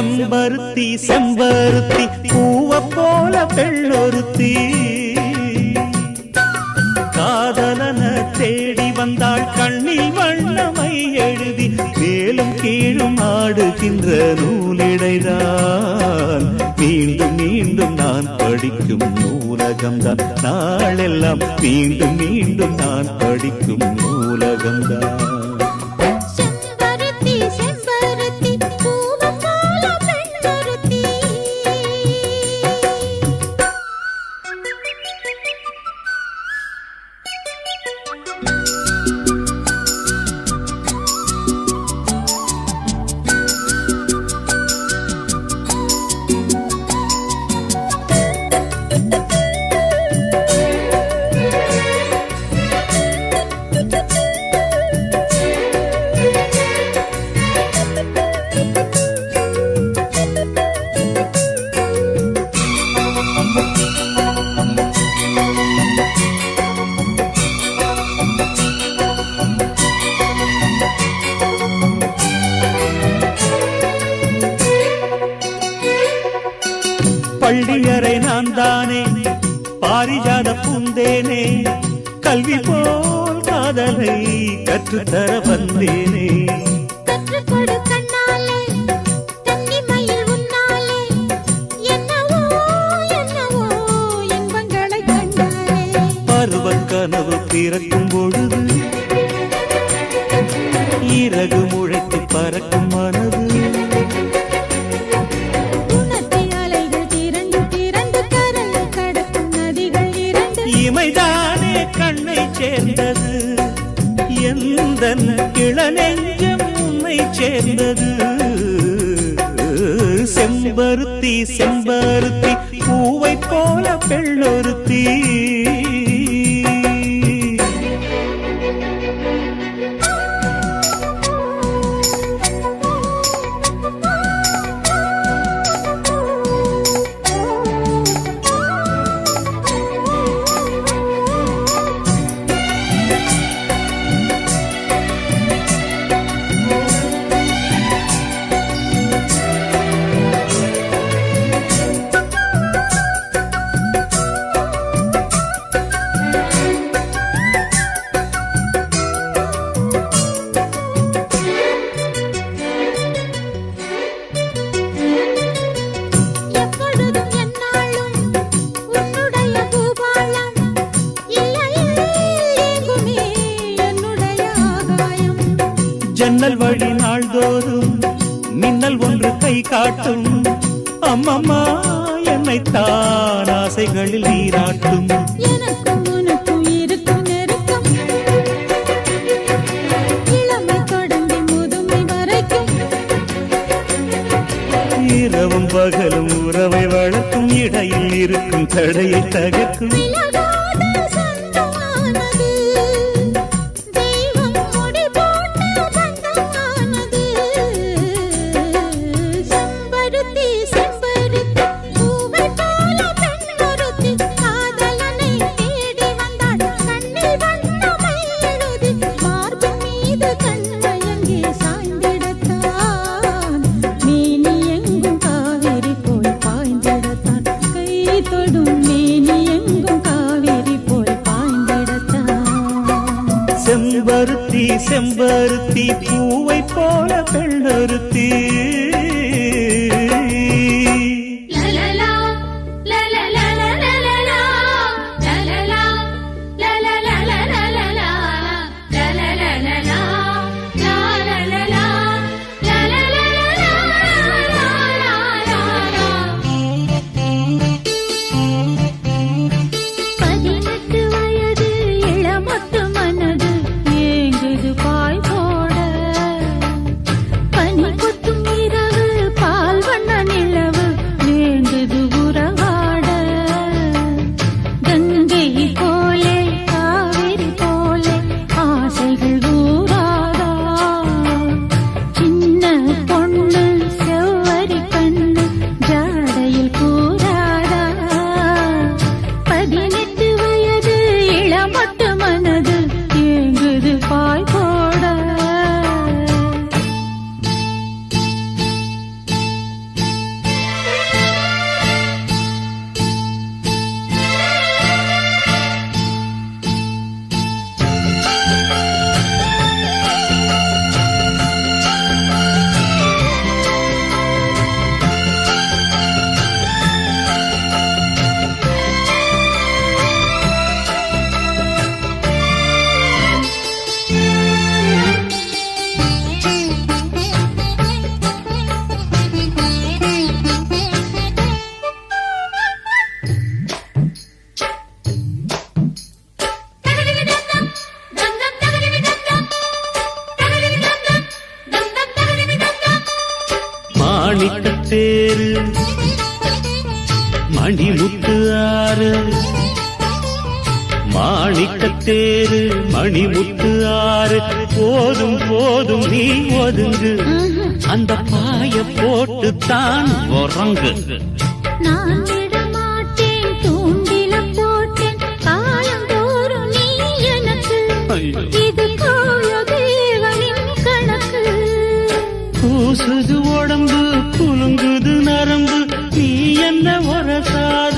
செம்பருத்தி செம்பருத்தி பூவ போல பெண்ணொருத்தி காதலன தேடி வந்தாள் கண்ணில் வண்ணமை எழுதி மேலும் கீழும் ஆடுகின்ற நூலிடைதான் மீண்டும் மீண்டும் நான் படிக்கும் நூலகம்தான் நாளெல்லாம் மீண்டும் மீண்டும் நான் படிக்கும் நூலகம்தான் பள்ளியறை நான் தானே பாரிஜாத பூந்தேனே கல்வி போல் காதலை கற்றுத்தர வந்தேனே பருவ கனவு பிறக்கும் பொழுது இறகு முளைத்து பறக்கும் மனது இமைதானே கண்ணை சேர்ந்தது எந்த இளநெஞ்சம் உன்னை சேர்ந்தது செம்பருத்தி செம்பருத்தி பூவை போல பெண்ணொருத்தி ஜன்னல் வழி நாள்தோறும் மின்னல் ஒன்று கை காட்டும் அம்மம்மா என்னைத்தான் ஆசைகளில் நீராட்டும் இரவும் பகலும் உறவை வளர்க்கும் இடையில் இருக்கும் தடையை தகர்க்கும் செம்பருத்தி செம்பருத்தி பூவை போல பெண்ணொருத்தி பாய் போட பனி கொத்தும் தேரு மணிமுத்து ஆறு மாணிக்கத்தேரு மணிமுத்து ஆறு போதும் போதும் நீ ஒதுங்கு அந்த பாய போட்டு தான் உறங்கு நான் விடமாட்டேன் தூண்டில போட்டேன் காலந்தோறும் நீ எனக்கு இது கோய தேவனின் கணக்கு பூசுது உடம்பு குலுங்குது நரம்பு நீ என்ன உரசாத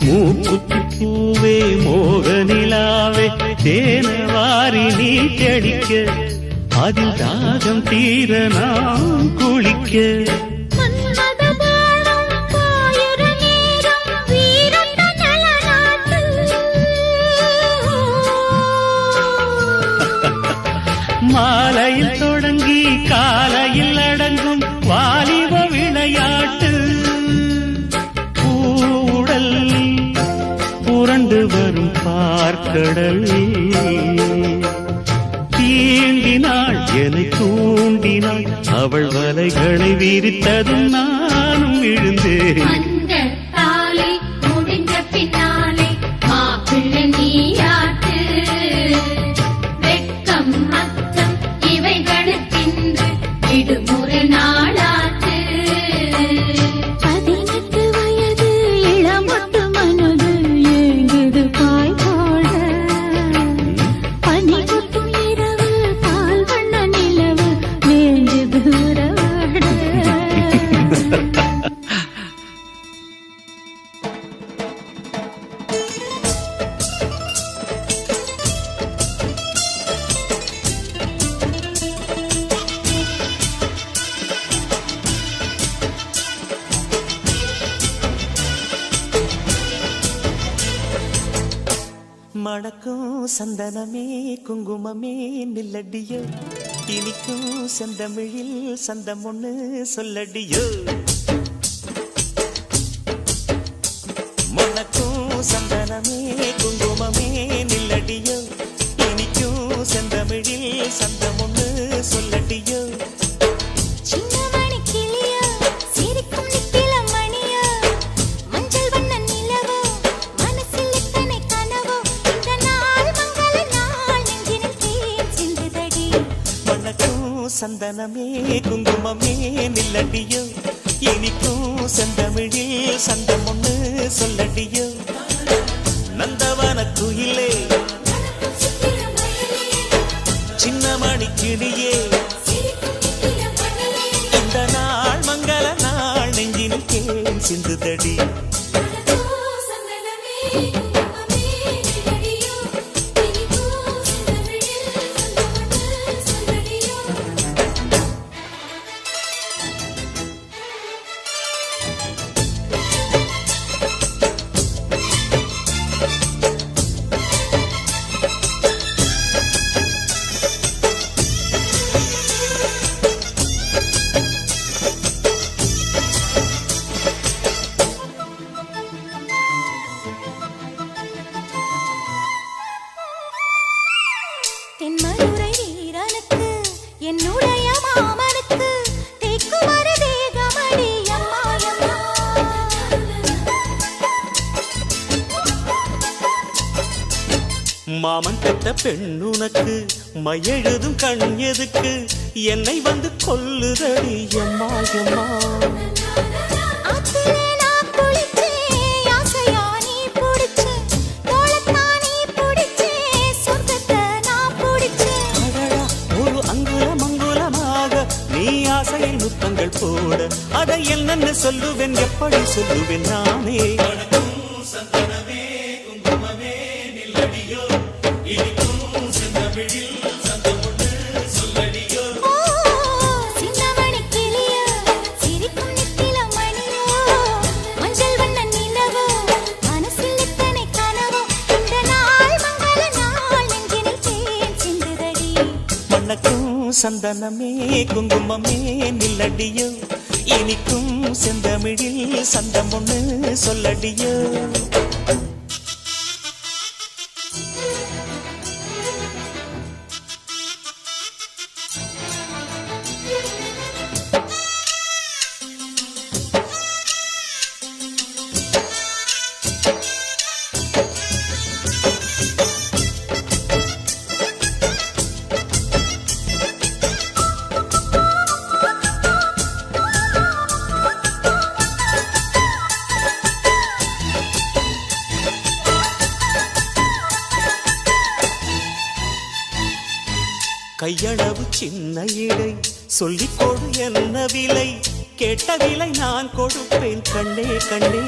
மூக்குத்தி பூவே மோகனிலாவே தேனவாரி நீ தெளிக்க அதில் தாகம் தீர நாம் குளிக்க மாலையில் தொடங்கி காலையில் அடங்கும் வாலிப விளையாட்டு பூடல் புரண்டு வரும் பார்க்கடல் தீண்டினாள் என்னை தூண்டினாள் அவள் வலைகளை விரித்ததும் நானும் விழுந்தேன் மணக்கும் சந்தனமே குங்குமமே நில்லடியோ இனிக்கும் செந்தமிழில் சந்தம் ஒண்ணு சொல்லடியோ மணக்கும் சந்தனமே குங்குமமே நில்லடியோ இனிக்கும் செந்தமிழில் சந்தம் ஒண்ணு சொல்லடியோ சந்தனமே குங்குமமே நில்லடியோ இனிக்கும் செந்தமிழில் சந்தம் ஒண்ணு சொல்லடியோ நந்தவன குயிலே சின்ன மணி கிளியே இந்த நாள் மங்கள நாள் நெஞ்சினில் தேன் சிந்துதடி மாமன் பெற்ற பெண்ணுனக்கு மையெழுதும் கண் எதுக்கு என்னை வந்து கொல்லுதடி எம்மா எம்மா. ஆத்திலே நான் குளிச்சேன், ஆசையா நீ புடிச்சேன், தோளத்தான் நீ புடிச்சேன், சொர்க்கத்தை நான் புடிச்சேன். அடடா, ஒரு அங்குலம் அங்குலமாக நீ ஆசையில் முத்தங்கள் போட அதை என்னன்னு சொல்லுவேன் எப்படி சொல்லுவேன் நானே. ஓ, சின்னமணி கிளியோ, சிரிக்கும் நித்தில மணியோ, மஞ்சள் வண்ண நிலவோ, மனசில் இத்தனை கனவோ, இந்த நாள் மங்கள நாள் நெஞ்சினில் தேன் சிந்துதடி. மணக்கும் சந்தனமே குங்குமமே நில்லடியோ, இனிக்கும் செந்தமிழில் சந்தம் ஒண்ணு சொல்லடியோ. கையளவு சின்ன இடை சொல்லிக் கொடு என்ன விலை, கேட்ட விலை நான் கொடுப்பேன் கண்ணே கண்ணே.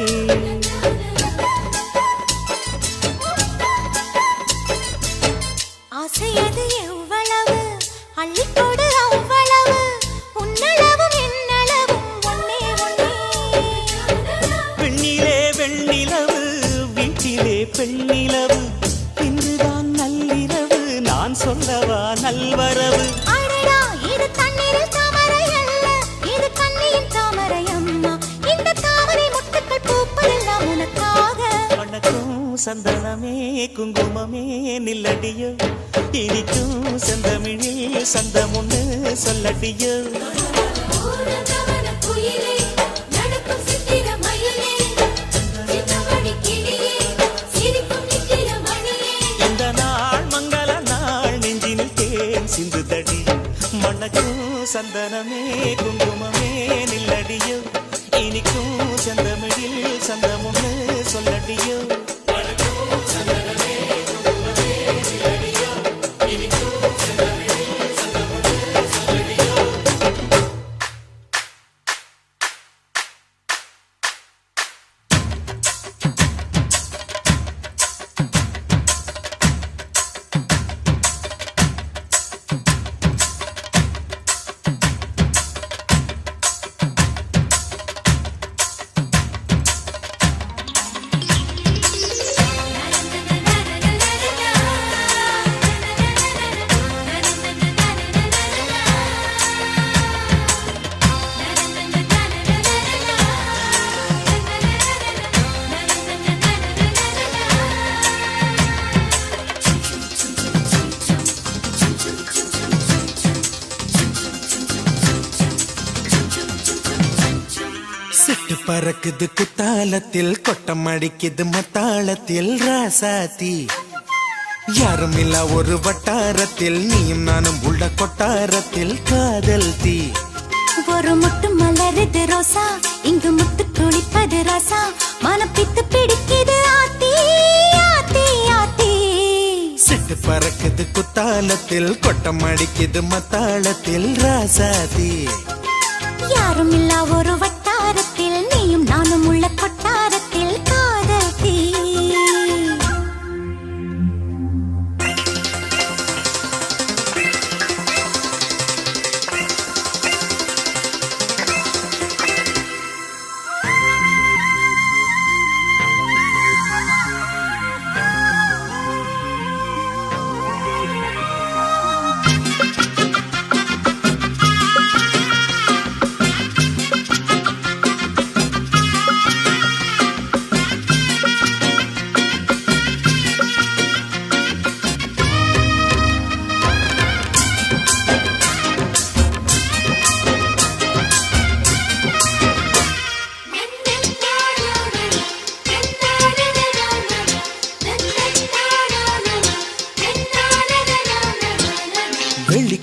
ஆசையது எவ்வளவு அள்ளிக்கொடு அவ்வளவு, உன்னளவும் என்னளவும் ஒன்னே ஒன்னே. பெண்ணிலே வெண்ணிலவு வீட்டிலே பெண்ணிலவு, இன்றுதான் நள்ளிரவு நான் சொல்லவா நல்வரவு. அடடா, இது தண்ணீரில் தாமரை அல்ல, இது கண்ணியின் தாமரை அம்மா, இந்த தாமரை முட்டுக்கள் பூப்பதெல்லாம் உனக்காக. வணக்கம் சந்தனமே குங்குமமே நில்லடியோ, இனிக்கும் செந்தமிழில் சந்தம் ஒண்ணு சொல்லடியோ. இந்த நாள் மங்கள நாள் நெஞ்சினில் தேன் சிந்துதடி, மணக்கும் சந்தனமே குங்குமமே நில்லடியோ, இனிக்கும் செந்தமிழில் சந்தம் ஒண்ணு சொல்லடியோ. சிட்டு பறக்குது குத்தாலத்தில், கொட்டம் அடிக்குது மத்தாளத்தில், ராசாத்தி யாரும் இல்ல ஒரு வட்டாரத்தில், நீயும் நானும் உள்ள கொட்டாரத்தில், காதல் தீ. ஒரு முட்டு மலருது ரோசா, இங்கு முத்து குளிப்பது ராசா, மனப்பித்து பிடிக்குது ஆத்தி ஆத்தி ஆத்தி. சிட்டு பறக்குது குத்தாலத்தில், கொட்டம் அடிக்குது மத்தாளத்தில், ராசாத்தி யாரும் இல்ல ஒரு வட்டாரத்தில், நீயும் நானும் உள்ள கொட்டாரத்தில், காதல் தீ.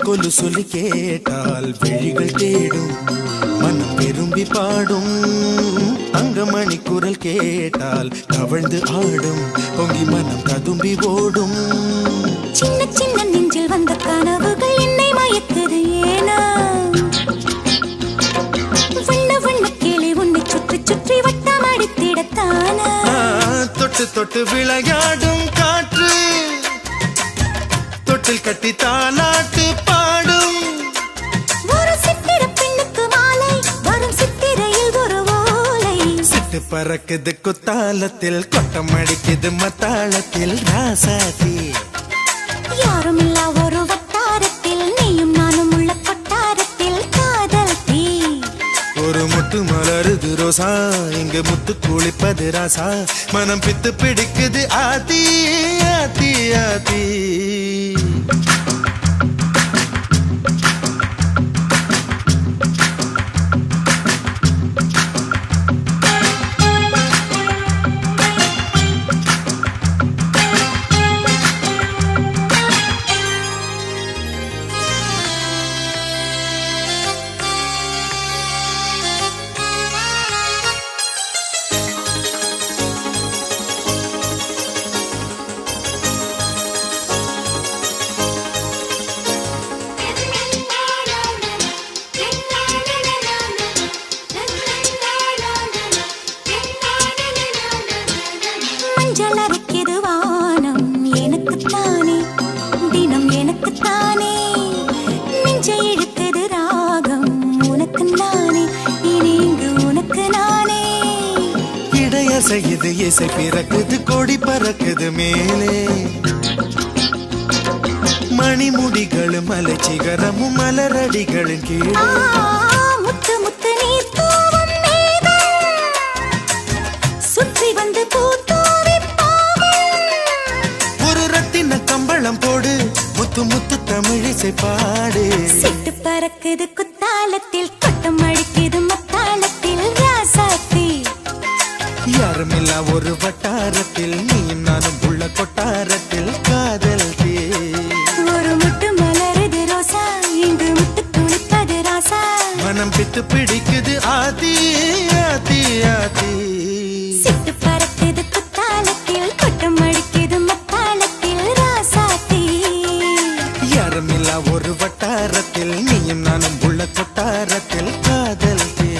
கொலு சொல்லி கேட்டால் விழிகள் தேடும் மனம் விரும்பி பாடும் தங்கமணி குரல் கேட்டால் கவழ்ந்து ஆடும் பொங்கி மனம் கதும்பி ஓடும் சின்ன சின்ன நெஞ்சில் வந்த கனவுகள் என்னை மயக்குது ஏனா வண்ண வண்ண கிளி உன்னை சுற்றி சுற்றி வட்டம் அடித்திடத்தானா தொட்டு தொட்டு விளையாடும் காற்று தொட்டில் கட்டி தாலாட்டு பாடும் ஒரு சித்திர பெண்ணுக்கு மாலை வரும் சித்திரையில் ஒரு ஓலை சிட்டு பறக்குது குத்தாலத்தில் கொட்டம் அடிக்குது மத்தாளத்தில் ராசாதி யாரும் இல்லா ஒரு வட்டாரத்தில் நீயும் நானும் உள்ள கொட்டாரத்தில் காதல் தீ ஒரு முத்து மலருது ரோசா இங்கு முத்து குளிப்பது ராசா மனம் பித்து பிடிக்குது ஆதி ஆதி ஆதி மஞ்சள் அரைக்குது வானம் எனக்குத்தானே தினம் எனக்குத்தானே நெஞ்சை இழுக்குது ராகம் உனக்கு நானே இனி இங்கு உனக்கு நானே இடையசையுது இசை பிறக்குது கொடி பறக்குது மேலே மணிமுடிகளும் மலைச்சிகரமும் மலரடிகளின் கீழே முத்து முத்து நீர் தூவும் மேகம் சுற்றி வந்து பூத்தூவி ஒரு ரத்தின கம்பளம் போடு முத்து முத்து தமிழிசை பாடு சிட்டு பறக்குது குத்தாலத்தில் கொட்டம் அடிக்குது மத்தாளத்தில் ராசாத்தி யாருமில்லா ஒரு வட்டாரத்தில் நீயும் நானும் உள்ள கொட்டாரத்தில் காதல் தீ ஒரு முட்டு மலருது ரோசா இங்கு முட்டு குளிப்பது ராசா மனம் பித்து பிடிக்குது ஆதி ஆதி ஆதி சிட்டு பறக்குது குத்தாலத்தில் கொட்டம் அடிக்குது மத்தாளத்தில் ராசாத்தி யாருமில்லா ஒரு வட்டாரத்தில் நீயும் நானும் உள்ள கொட்டாரத்தில் காதல் தீ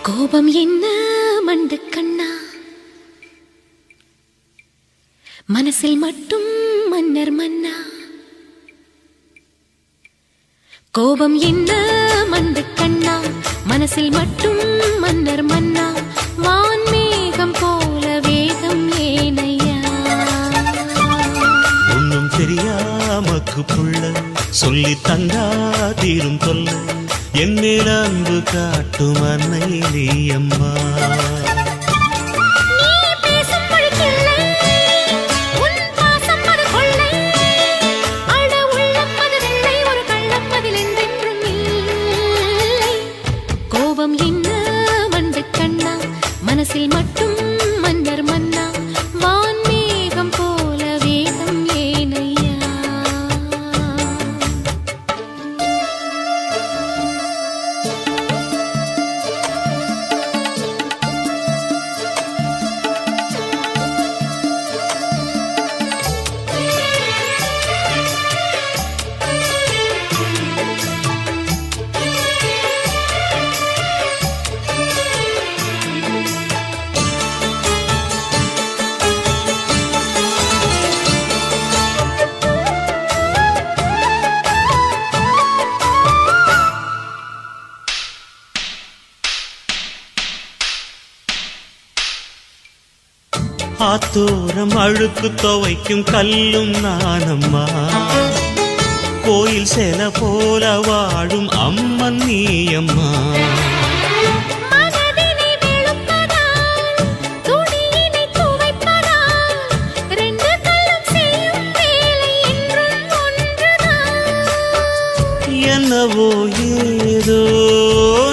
கோபம் என்ன மண்டு கண்ணா மனசில் மட்டும் மன்னர் மன்னா கோபம் என்ன மண்டு கண்ணா மனசில் மட்டும் மன்னர் மன்னா வான்மேகம் போல வேகம் ஏனையா ஒன்னும் தெரியாமக்கு புள்ள சொல்லி தந்தா தீரும் தொல்ல என்னில் அன்பு காட்டும் அன்னை நீ அம்மா நீ பேசும் மொழிக்கில்லை உன் பாசம் அது கொள்ளை அட உள்ளம் அது வெள்ளை ஒரு கள்ளம் அதில் என்றென்றும் இல்லை கோபம் என்ன மண்டு கண்ணா மனசில் மட்டும் மன்னர் மன்னா வான்மேகம் போல வேகம் ஏனையா ஆத்தோரம் அழுக்கு துவைக்கும் கல்லும் நானம்மா கோயில் செல போல வாழும் அம்மன் நீ அம்மா மனதினை வெளுப்பதால் துணியினை துவைப்பதால் ரெண்டு கல்லும் செய்யும் வேலை என்றும் ஒன்றுதான் என்னவோ ஏதோ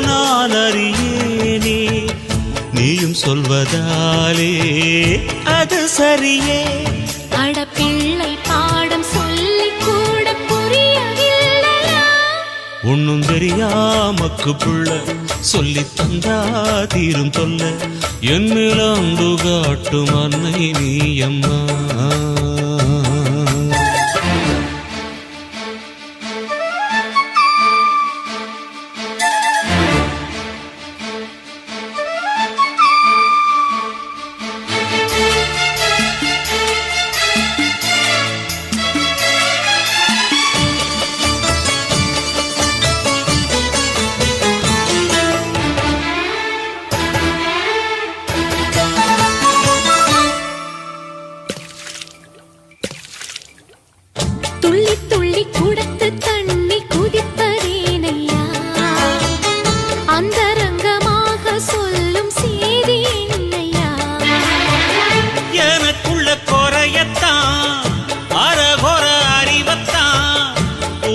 நான் அறியேனே நீ நீயும் சொல்வதாலே அது சரியே. அட பிள்ளை பாடம் சொல்லி கூட புரியவில்லையா? ஒன்னும் தெரியாமக்கு புள்ள சொல்லி தந்தா தீரும் தொல்ல. என் மேலாண்டு காட்டும் அன்னை நீ அம்மா. துள்ளி துள்ளி குடத்து தண்ணி குதிப்பதேனையா? அந்தரங்கமாக சொல்லும் செய்தி என்னையா? எனக்குள்ள குறையத்தான் அரகொர அறிவத்தான்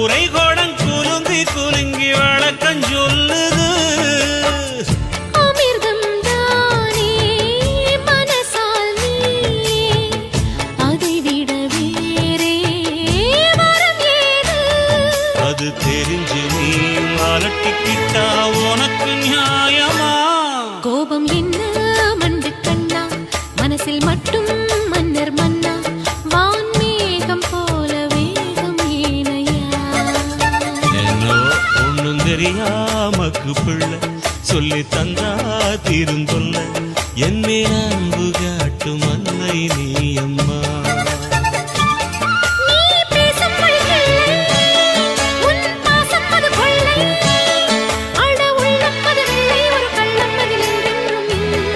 உரைகோடம் குலுங்கி குலுங்கி வழக்கம் சொல்லுது. அமிர்தம் தானே மனசால் நீயே, அதை விட வேறே வரம் ஏது? அது தெரிஞ்சு நீ அலட்டிக்கிட்டா உனக்கு நியாயமா? கோபம் என்ன மண்டு கண்ணா, மனசில் மட்டும் மன்னர் மன்னா. வான்மேகம் போல வேகம் ஏனையா? என்னோ ஒன்னும் தெரியாமக்கு பிள்ளை சொல்லி தந்தா தீரும் தொல்ல. என் மேல் அன்பு காட்டும் அன்னை நீ அம்மா. நீ பேசும் மொழிகளை, உன் பாசம் அது கொள்ளை. அட உள்ளம் அது வெள்ளை, ஒரு கள்ளம் அதில் என்றென்றும் இல்லை.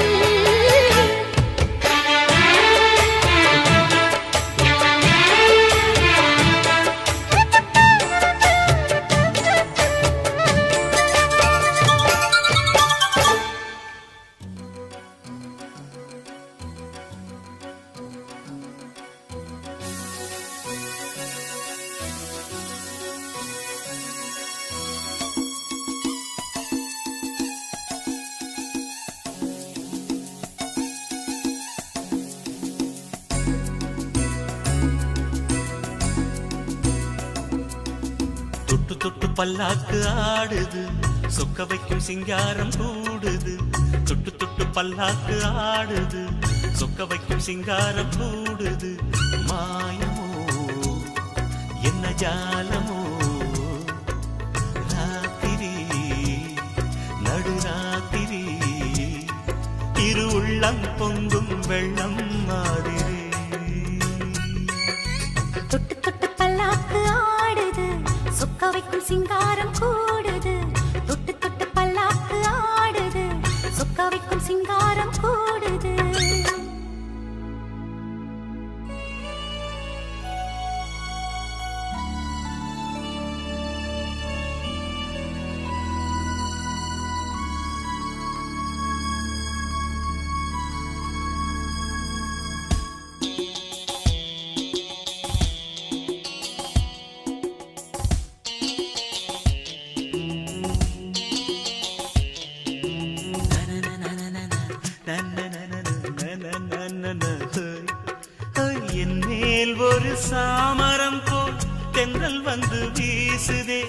தொட்டு தொட்டு பல்லாக்கு ஆடுது, சொக்க வைக்கும் சிங்காரம் கூடுது. தொட்டு தொட்டு பல்லாக்கு ஆடுது, சொக்க வைக்கும் சிங்காரம் கூடுது. மாயமோ என்ன ஜாலமோ, ராத்திரி நடுராத்திரி இரு உள்ளம் பொங்கும் வெள்ளம் மாதிரி. தொட்டு தொட்டு பல்லாக்கு ஆடுது, சொக்க வைக்கும் சிங்காரம் கூடுது. தொட்டு தொட்டு பல்லாக்கு ஆடுது, சொக்க வைக்கும் சிங்காரம் கூடுது. என் மேல் ஒரு சாமரம் போல் தென்றல் வந்து வீசுதே.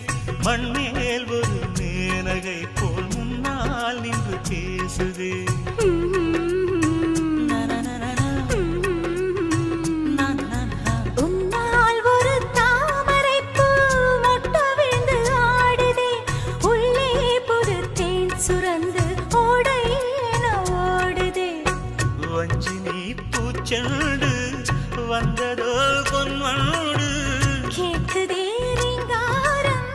மண்மேல் ஒரு மேனகை போல் முன்னால் நின்று பேசுதே. உன்னால் ஒரு தாமரைப்பூ மொட்டு விழுந்து ஆடுதே. உள்ளே புது தேன் சுரந்து ஓடை என ஓடுதே. வஞ்சி நீ பூச்செண்டு வந்ததோ பொன்வண்டு. கேட்குதே ரீங்காரம்,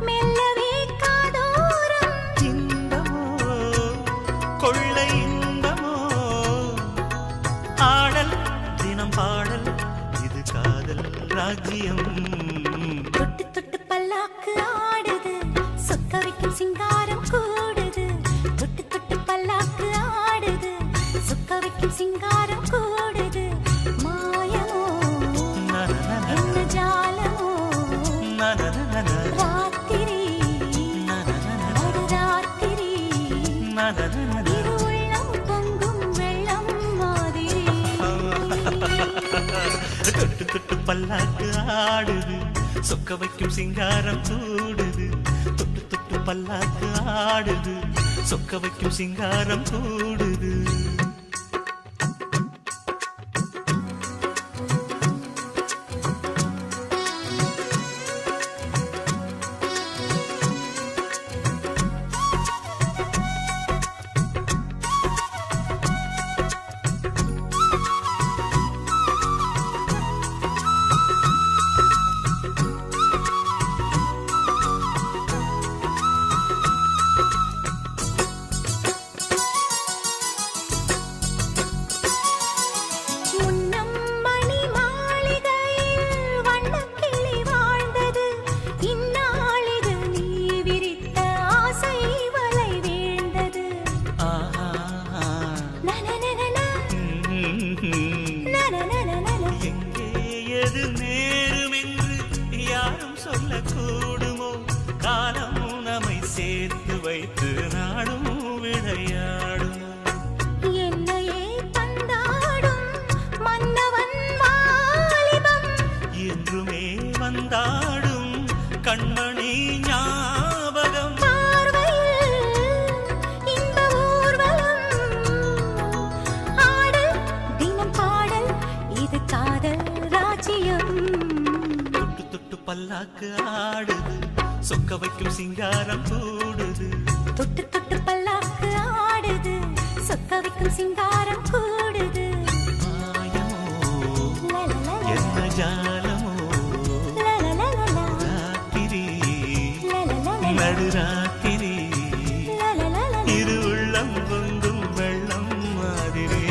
மெல்லவே காதோரம். இன்பமோ கொள்ளை இன்பமோ, ஆடல் தினம் பாடல், இது காதல் ராஜ்யம். தொட்டு தொட்டு பல்லாக்கு ஆடுது, சொக்க வைக்கும் சிங்காரம் கூடுது. தொட்டு தொட்டு பல்லாக்கு ஆடுது, சொக்க வைக்கும் சிங்காரம் கூடுது. மாயமோ என்ன ஜாலமோ, ராத்திரி நடுராத்திரி இரு உள்ளம் பொங்கும் பல்லாக்கு ஆடுது சொக்க வைக்கும் சிங்காரம் கூடுது தொட்டு தொட்டு பல்லாக்கு ஆடுது சொக்க வைக்கும் சிங்காரம் கூடுது கண்மணி ஞாபகம் இன்ப ஊர்வலம் ஆடல் தினம் பாடல் இது காதல் ராஜ்யம் தொட்டு தொட்டு பல்லாக்கு ஆடுது சொக்க வைக்கும் சிங்காரம் கூடுது தொட்டு தொட்டு பல்லாக்கு ஆடுது சொக்க வைக்கும் சிங்காரம் கூடுது என்ன ஜாலமோ நடுராத்திரி இரு உள்ளம் பொங்கும் வெள்ளம் மாதிரி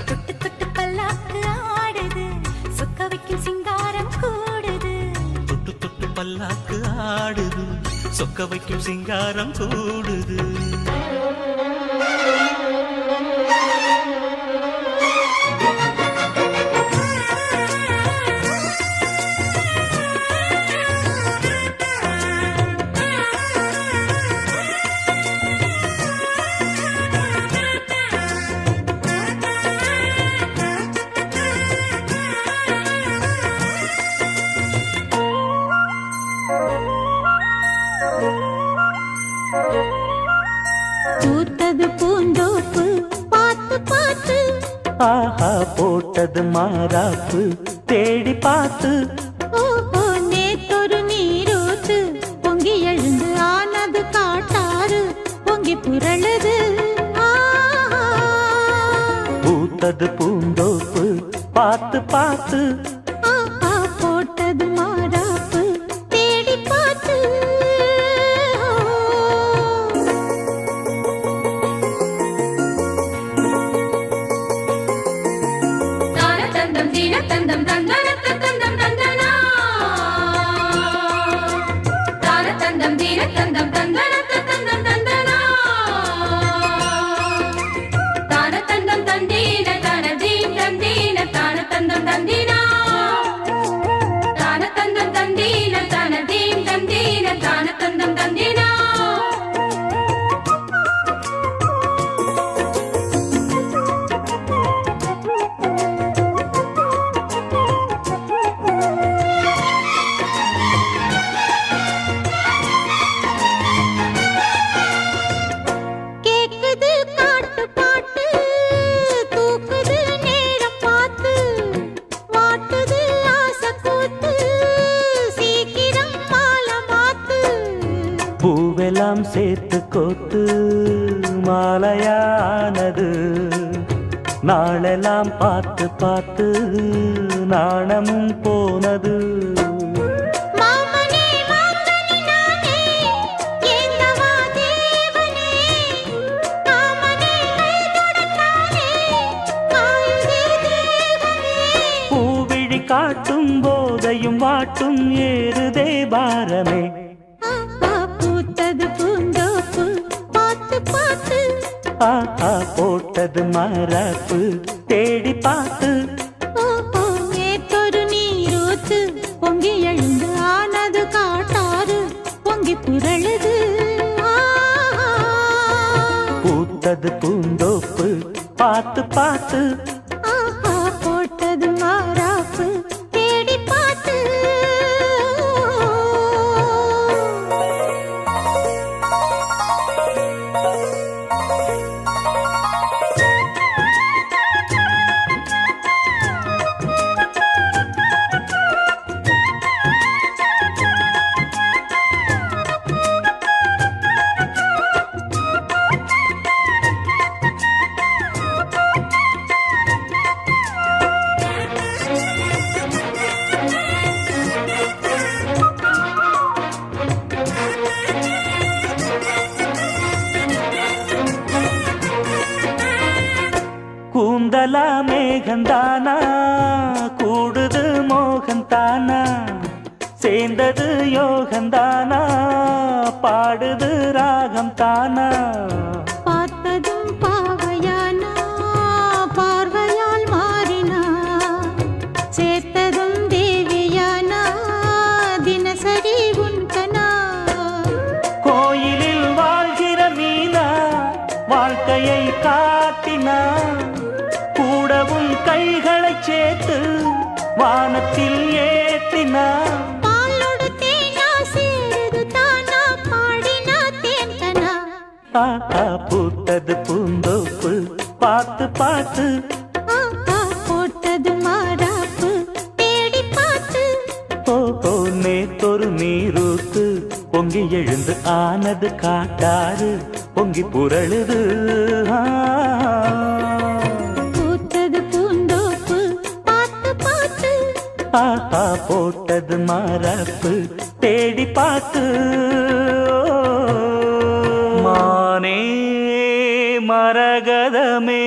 தொட்டு தொட்டு பல்லாக்கு ஆடுது சொக்க வைக்கும் சிங்காரம் கூடுது தொட்டு தொட்டு பல்லாக்கு ஆடுது சொக்க வைக்கும் சிங்காரம் கூடுது பூத்தது பூந்தோப்பு பார்த்து பார்த்து ஆஹா போட்டது மாறாப்பு தேடி பார்த்து ஓஹோ நேத்தொரு நீரூத்து பொங்கி எழுந்து ஆனது காட்டாறு பொங்கி புரளுது பூத்தது பூந்தோப்பு பார்த்து பார்த்து ஆஹா போட்டது மாறாப்பு தேடி பார்த்து தந்தம் தந்தன தந்தம் தந்தனா தான தந்தம் தீன தந்தம் தந்தன தந்தம் தந்தனா தான தந்தம் தந்தீன தான தீம் தந்தீன தான தந்தம் தந்தீனா தான தந்தம் தந்தீன தான தீம் தந்தீன தான தந்தம் தந்தீனா பூவெல்லாம் சேர்த்து கோத்து மாலையானது நாளெல்லாம் பார்த்து பார்த்து நாணமும் போனது பூவிழி காட்டும் போதையும் வாட்டும் ஏறுதே பாரமே ஆஹா போட்டது மரப்பு தேடி பார்த்து நேத்தொரு நீரூத்து பொங்கி எழுந்து ஆனது காட்டாறு பொங்கி புரளுது பூத்தது பூந்தோப்பு பார்த்து பார்த்து ஆஹா போட்டது மேகந்தானா கூடுது மோகந்தானா சேர்ந்தது யோகந்தானா பாடுது ராகம் தானா பார்த்ததும் பாவையானா பார்வையால் மாறினா சேர்த்ததும் தேவியானா தினசரி உன்கனா கோயிலில் வாழ்கிற மீனா வாழ்க்கையை காட்டினா கூடவும் கைகளை சேர்த்து வானத்தில் ஏற்றினா பாலோடு தேனா சேருது தானா பாடினா தேன்கனா பூத்தது பூந்தோப்பு பார்த்து பார்த்து போட்டது மாறாப்பு தேடி பார்த்து ஓ நேத்தொரு நீரூத்து பொங்கி எழுந்து ஆனது காட்டாறு பொங்கி புரளுது பூத்தது பூந்தோப்பு பார்த்து பார்த்து போட்டது மாறாப்பு தேடி பார்த்து மானே மரகதமே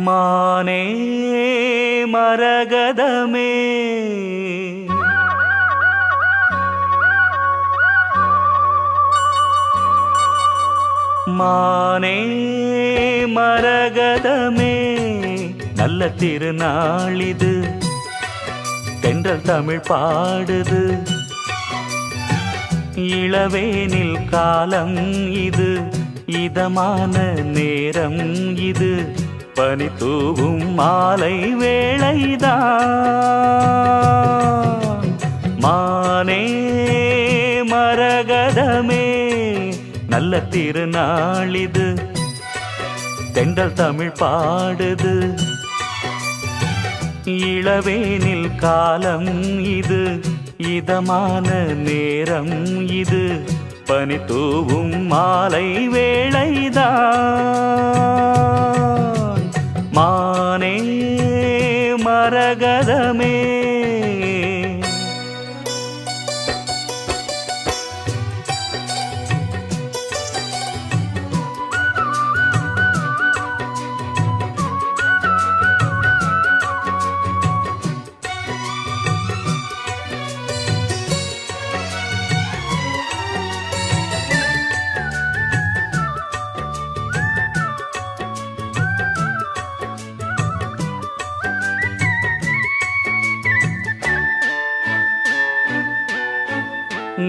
மானே மரகதமே மானே மரகதமே நல்ல திருநாளிது தென்றல் தமிழ் பாடுது இளவேனில் காலம் இது இதமான நேரம் இது பனி தூவும் மாலை வேளைதான் மானே மரகதமே நல்ல திருநாளிது தென்றல் தமிழ் பாடுது இளவேனில் காலம் இது இதமான நேரம் இது பனி தூவும் மாலை வேளைதான் மானே மரகதமே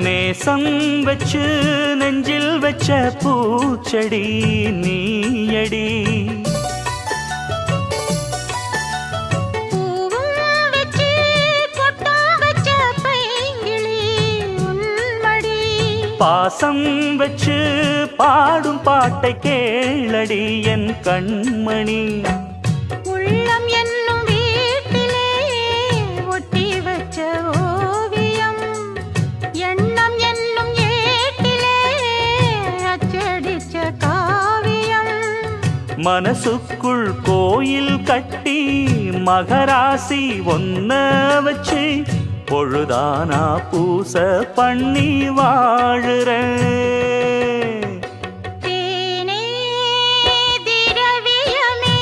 நேசம் வச்சு நெஞ்சில் வச்ச பூச்செடி நீயடி பூவும் வச்சு பொட்டும் வச்ச பைங்கிளி உன்மடி பாசம் வச்சு பாடும் பாட்டை கேளடி என் கண்மணி உள்ளம் என்னும் வீட்டிலே ஒட்டி வச்ச ஓவியம் எண்ணம் என்னும் ஏட்டிலே அச்சடிச்ச காவியம் மனசுக்குள் கோயில் கட்டி மகராசி ஒன்ன வச்சு பொழுதானா பூச பண்ணி வாழுறேன் தேனே திரவியமே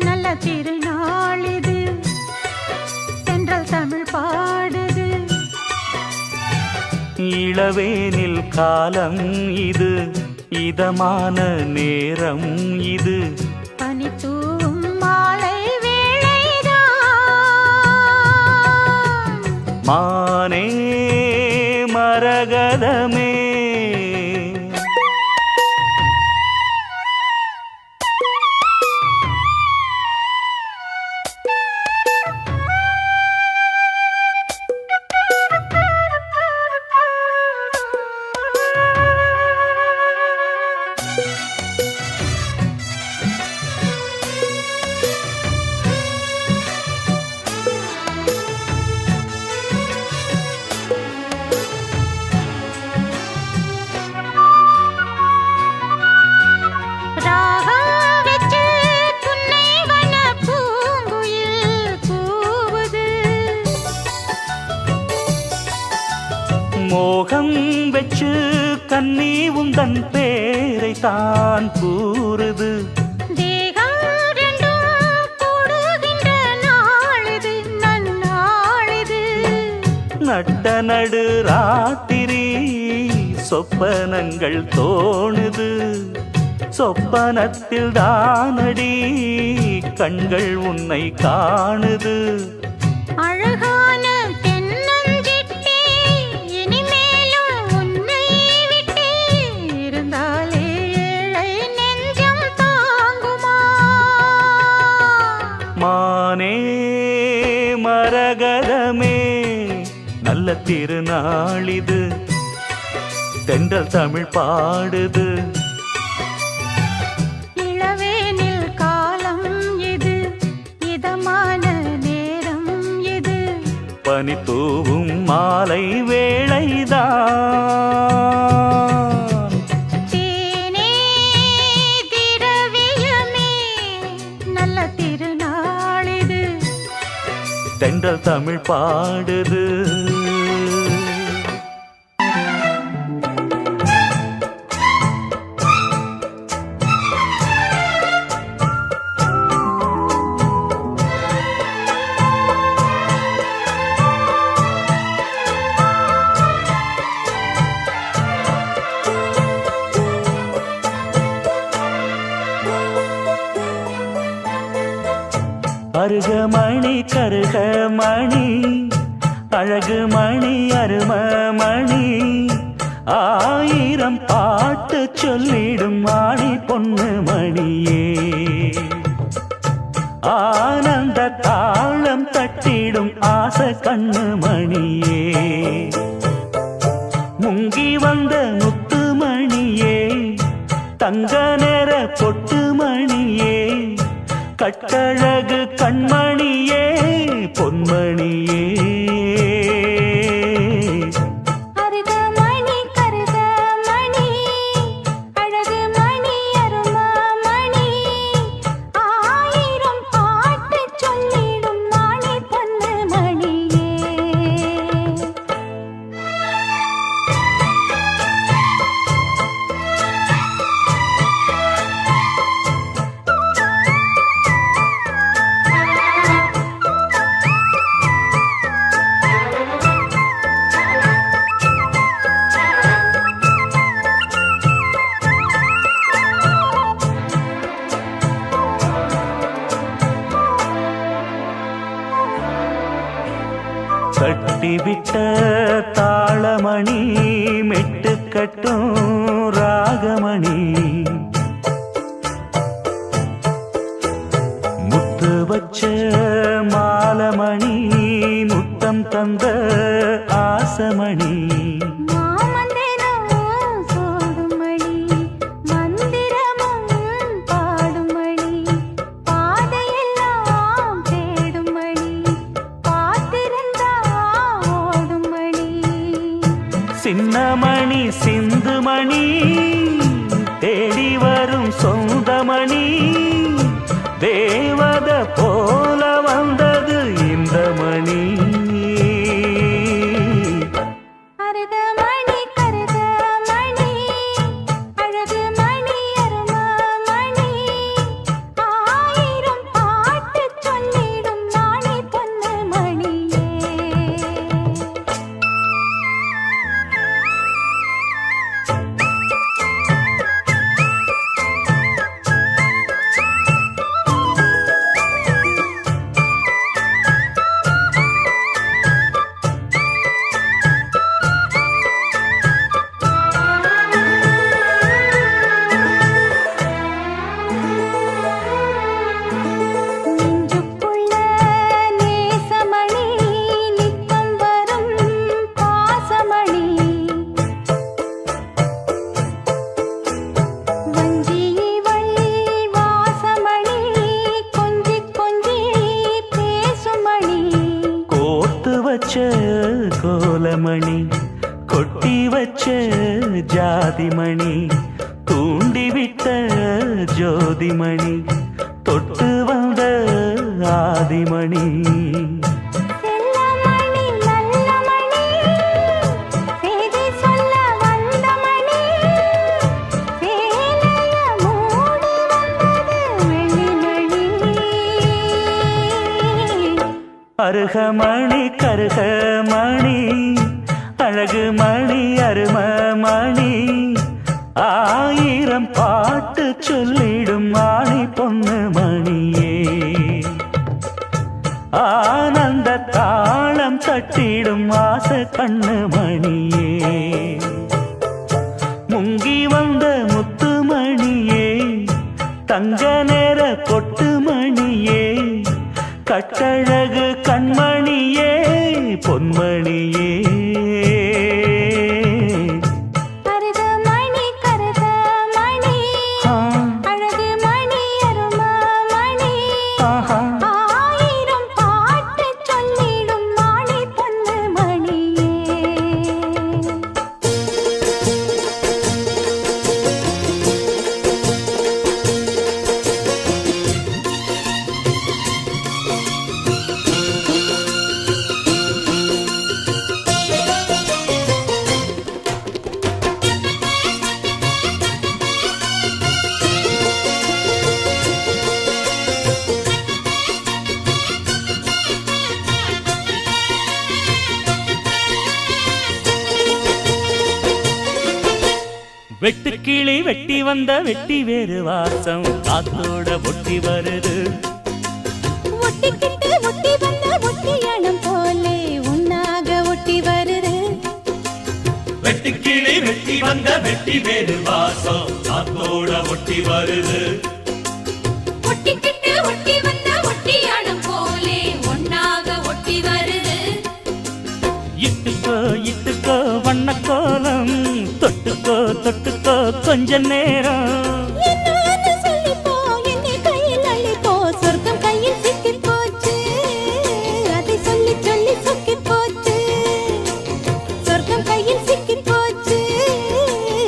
நல்ல திருநாளிது தென்றல் தமிழ் பாடுது இளவேனில் காலம் இது இதமான நேரம் இது பனி தூவும் மாலை வேளைதான் மானே மரகதமே ராகம் வெச்சு புன்னை வன பூங்குயில் கூவுது மோகம் வச்சு கன்னி உந்தன் பேரை தான் கூறுது. தேகம் ரெண்டும் கூடுகின்ற நாளிது நன்னாளிது. நட்ட நடு ராத்திரி சொப்பனங்கள் தோணுது. சொப்பனத்தில் தானடி கண்கள் உன்னை காணுது. அழகான தென்னஞ்சிட்டே இனிமேலும் உன்னை விட்டே இருந்தாலே ஏழை நெஞ்சம் தாங்குமா? மானே மரகதமே நல்ல திருநாளிது. தென்றல் தமிழ் பாடுது. இளவேனில் காலம் இது இதமான நேரம் இது. பனி தூவும் மாலை வேளைதான். தேனே திரவியமே நல்ல திருநாளிது. தென்றல் தமிழ் பாடுது. அருகமணி கருகமணி அழகுமணி அருமமணி ஆயிரம் பாட்டு சொல்லிடும் மாணி பொண்ணு மணியே. ஆனந்த தாளம் தட்டிடும் ஆசை கண்ணு மணியே. முங்கி வந்த முத்து மணியே தங்க நேர பொட்டு மணியே. கட்டழகு கண்மணியே பொன்மணியே. அருகமணி கருகமணி அழகுமணி அருமமணி ஆயிரம் பாட்டு சொல்லிடும் மாணி பொண்ணு மணியே. கட்டிவிட்ட தாளமணி மெட்டு கட்டும் ராகமணி. முத்து வச்ச மாலமணி முத்தம் தந்த ஆசமணி. மாமந்திரம் சோடும் மணி மந்திரமும் பாடும் மணி. பாதையெல்லாம் தேடும் மணி காத்திருந்தா ஓடும் மணி. சின்னமணி சிந்துமணி தேடி வரும் சொந்தமணி. தேவத போல வந்தது இந்த மணி. அருகமணி கருகமணி அழகுமணி அருமமணி ஆயிரம் பாட்டு சொல்லிடும் நாணி பொண்ணு மணியே. நெஞ்சுக்குள்ள நேசமணி நித்தம் வரும் பாசமணி. வஞ்சியவள் வாசமணி கொஞ்சி கொஞ்சி பேசுமணி. கோத்து வச்ச கோலமணி கொட்டி வச்ச ஜாதிமணி. தூண்டிவிட்ட ஜோதிமணி தொட்டு வந்த ஆதிமணி. செல்லமணி நல்ல மணி செய்தி சொல்ல வந்த மணி. அருகமணி கருகமணி அழகு மணி அரும மணி ஆயிரம் பாட்டு சொல்லிடும் மாணி பொண்ணு மணியே ஆனந்த தாளம் தட்டிடும் ஆசை கண்ணு மணியே முங்கி வந்த முத்து மணியே தங்க நேர பொட்டு மணியே கட்டழகு கண்மணியே பொன்மணியே வெட்டுக்கிளி வெட்டி வந்த வெட்டி வேறு வாசம் காத்தோட ஒட்டி வருது ஒட்டிக்கிட்டு ஒட்டி வந்த ஒட்டியானம் போலே உன்னாக ஒட்டி வருது வெட்டுக்கிளி வெட்டி வந்த வெட்டி வேறு வாசம் காத்தோட ஒட்டி வருது ஒட்டிக்கிட்டு ஒட்டி வந்த ஒட்டியானம் போலே ஒன்னாக ஒட்டி வருது இட்டுக்கோ இட்டுக்கோ வண்ண கோலம் தொட்டுக்கோ தொட்டுக்கோ கொஞ்ச நேரம் என்னன்னு சொல்லிப்போ என்னை கையில் அள்ளிப்போ சொர்க்கம் கையில் சிக்கி போச்சு அதை சொல்லி சொல்லி சொக்கி போச்சு சொர்க்கம் கையில் சிக்கி போச்சு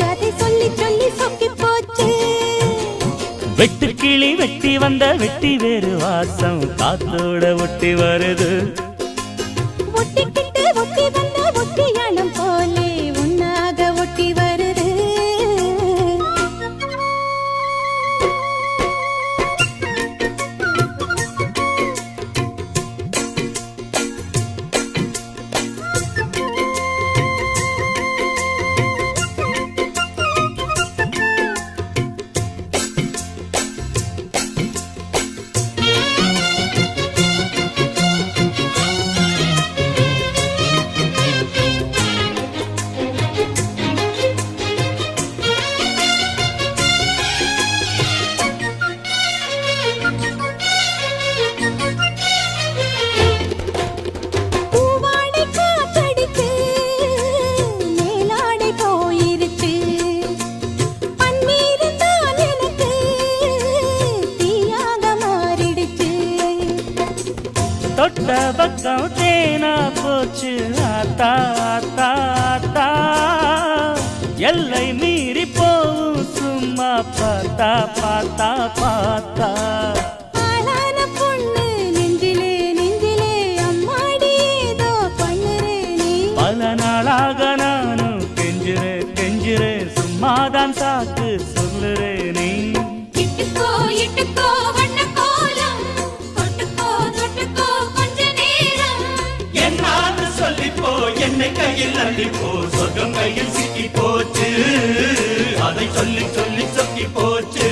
அதை சொல்லி சொல்லி சொக்கி போச்சு வெட்டுக்கிளி வெட்டி வந்த வெட்டி வேறு வாசம் காத்தோட ஒட்டி வருது ஒட்டிக்கிட்டு ஒட்டி வந்த ஒட்டியானம் போலே உன்னாக ஒட்டி வருது தொட்ட பக்கம் தேனா போச்சு ஆத்தா ஆத்தா ஆத்தா எல்லை மீறி போவும் சும்மா பார்த்தா பார்த்தா பார்த்தா ஆளான பொண்ணு நெஞ்சிலே நெஞ்சிலே அம்மாடி ஏதோ பண்ணுறே நீ பல நாளாக நானும் கெஞ்சுறே கெஞ்சுறே சும்மாதான் சாக்கு சொல்லுறே நீ இட்டுக்கோ இட்டுக்கோ வண்ண கோலம் தொட்டுக்கோ தொட்டுக்கோ கொஞ்ச நேரம் என்னான்னு சொல்லிப்போ என்னை கையில் அள்ளிப்போ சொர்க்கம் கையில் சிக்கி போச்சு அதை சொல்லி சொல்லி சொக்கி போச்சு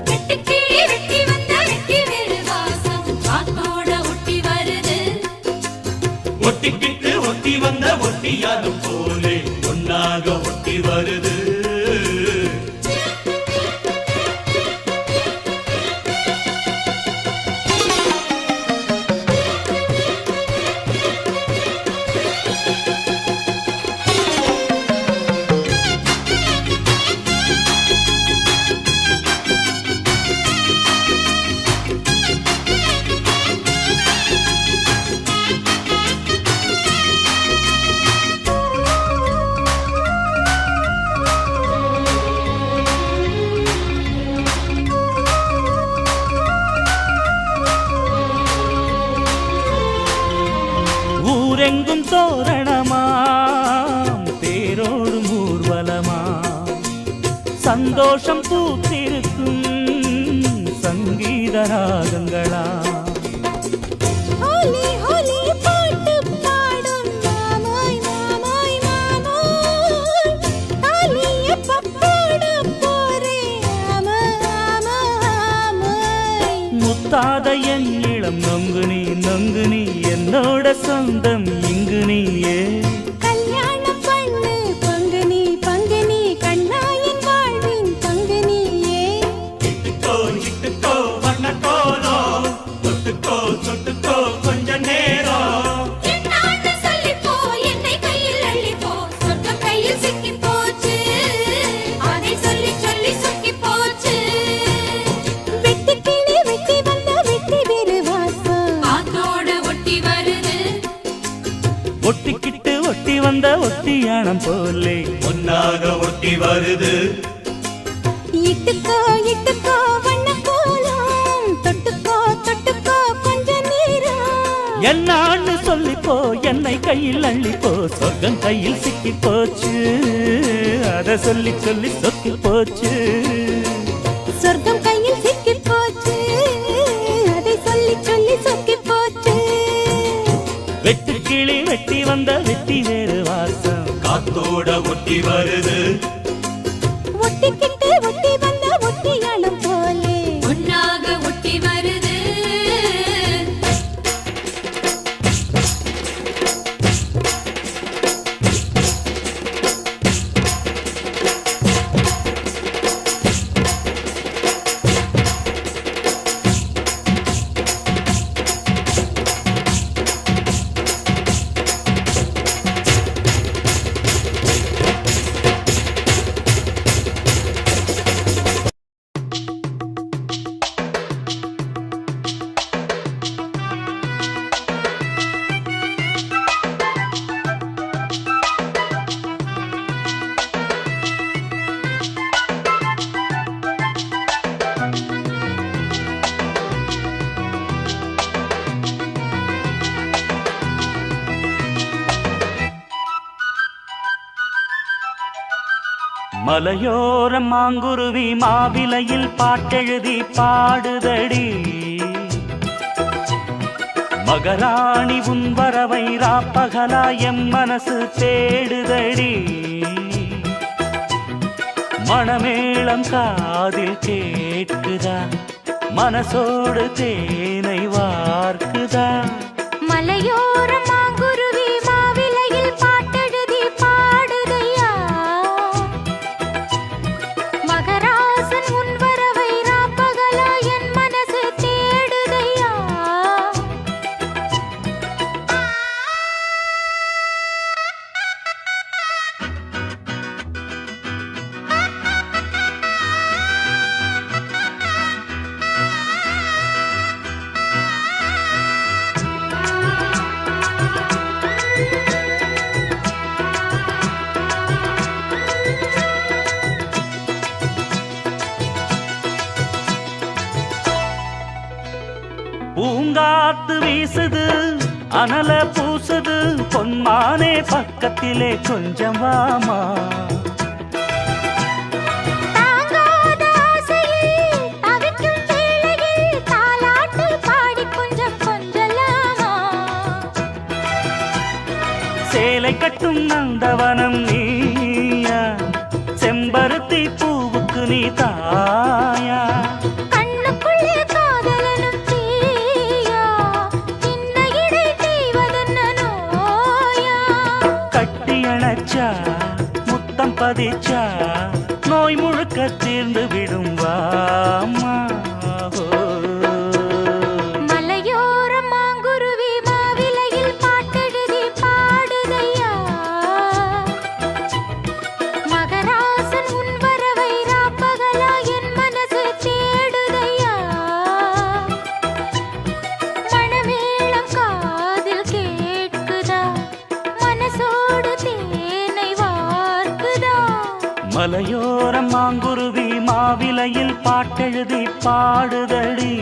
வெட்டுக்கிளி வெட்டி வந்த வெட்டி வேறு வாசம் காத்தோட ஒட்டி வருது ஒட்டிக்கிட்டு ஒட்டி வந்த ஒட்டியாலும் போலே ஒன்னாக ஒட்டி வருது ஊரெங்கும் தோரணமாம் தேரோடும் ஊர்வலமாம் சந்தோஷம் பூத்திருக்கும் சங்கீத ராகங்களா ஓ குத்தாத என் இளம் நொங்கு நீ என்னோட சொந்தம் இங்கு நீயே. கல்யாணம் பண்ணு பங்கு நீ கண்ணாயின் வாழ்வின் பங்கு நீயே. இட்டுக்கோ இட்டுக்கோ வண்ண கோலம் தொட்டுக்கோ தொட்டுக்கோ கொஞ்ச நேரம். என்னான்னு சொல்லிப்போ என்னை கையில் அள்ளிப்போ சொர்க்கம் கையில் சிக்கி போச்சு அதை சொல்லி சொல்லி சொக்கி போச்சு. வெட்டி கிளி வெட்டி வந்த வெட்டி வேறு வாசம் காத்தோட ஒட்டி வருது ஒட்டிக்கிட்டு ஒட்டி வந்த ஒட்டியானம் போலே ஒன்னாக ஒட்டி வருது. இட்டுக்கோ இட்டுக்கோ வண்ண கோலம் தொட்டுக்கோ தொட்டுக்கோ கொஞ்ச நேரம். என்னான்னு சொல்லிப்போ என்னை கையில் அள்ளிப்போ சொர்க்கம் கையில் சிக்கி போச்சு அத சொல்லி சொல்லி சொக்கி போச்சு. சொர்க்கம் கையில் சிக்கி போச்சு அதை சொல்லி சொல்லி சொக்கி போச்சு. வெட்டு கிளி வெட்டி வந்த வெட்டி வேறு வாசம் காத்தோட ஒட்டி வருது. ஒட்டிக்கிட்டு ஒட்டி வந்த ஒட்டியானம் போலே ஒன்னாக ஒட்டி வருது. மலையோர மாங்குருவி மாவிலையில் பாட்டெழுதி பாடுதடி. மகராணி உன் வரவை ராப்பகலா எம் மனசு தேடுதடி. மணமேளம் காதில் கேட்குதா மனசோடு தேனை வார்க்குதா. மலையோர மாங்குருவி மாவிலையில் பாட்டெழுதி பாடுதையா. மகராசன் உன் வரவை ராப்பகலா என் மனசு தேடுதையா. பூங்காத்து வீசுது அனல பூசுது பொன்மானே பக்கத்திலே கொஞ்சம் வாமா. தாங்காத ஆசையில் தவிக்கும் வேளையில் தாலாட்டு பாடி கொஞ்சம் கொஞ்சலாமா. சேலை கட்டும் நந்தவனம் நீயா செம்பருத்தி பூவுக்கு நீ தாயா. கண்ணுக்குள்ளே காதலனும் தீயா சின்ன இடை தீவதென்ன நோயா. கட்டியணைச்சா முத்தம் பதிச்சா நோய் முழுக்க தீர்ந்து விடும் வாமா. மலையோர மாங்குருவி மாவிலையில் பாட்டெழுதி பாடுதையா. மகராசன் உன் வரவை ராப்பகலா என் மனசு தேடுதையா. மணமேளம் காதில் கேட்குதா மனசோடு தேனை வார்க்குதா. மலையோர மாங்குருவி மாவிலையில் பாட்டெழுதி பாடுதடி.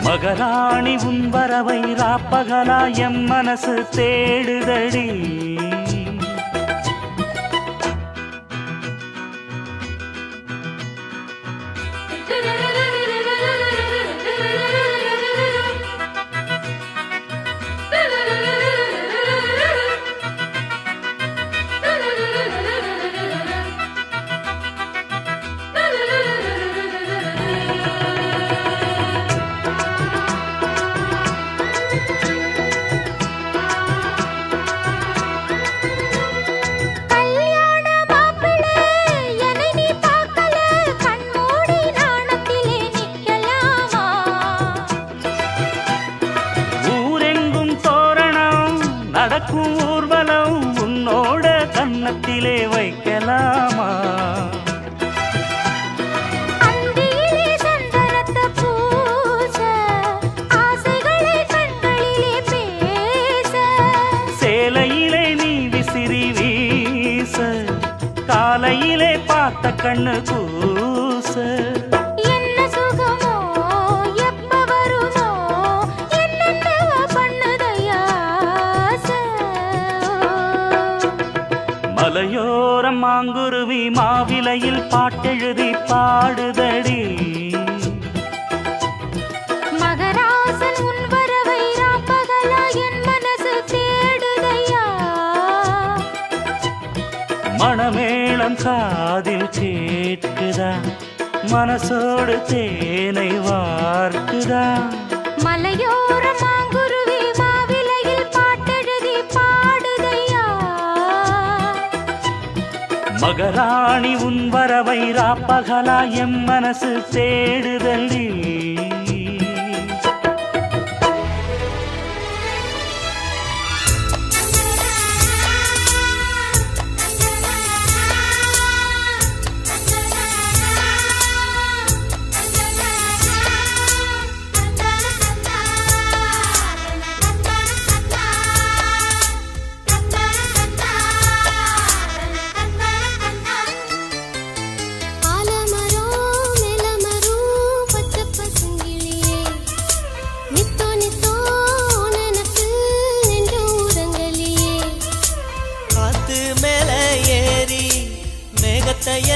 மகராணி உன் வரவை ராப்பகலா எம் மனசு தேடுதடி. பார்த்த கண்ணு கூச. என்ன சுகமோ எப்ப வருமோ என்னென்னவோ பண்ணுதையா ஆசை. மலையோரம் மாங்குருவி மாவிலையில் பாட்டெழுதி பாடுதடி. மகராசன் உன் வரவை ராப்பகலா என் மனசு தேடுதையா. மணமேளம் காதில் கேட்குதா, மனசோடு தேனை வார்க்குதா. மலையோர மாங்குருவி மாவிலையில் பாட்டெழுதி பாடுதையா. மகராணி உன் வரவை ராப்பகலா எம் மனசு தேடுதடி.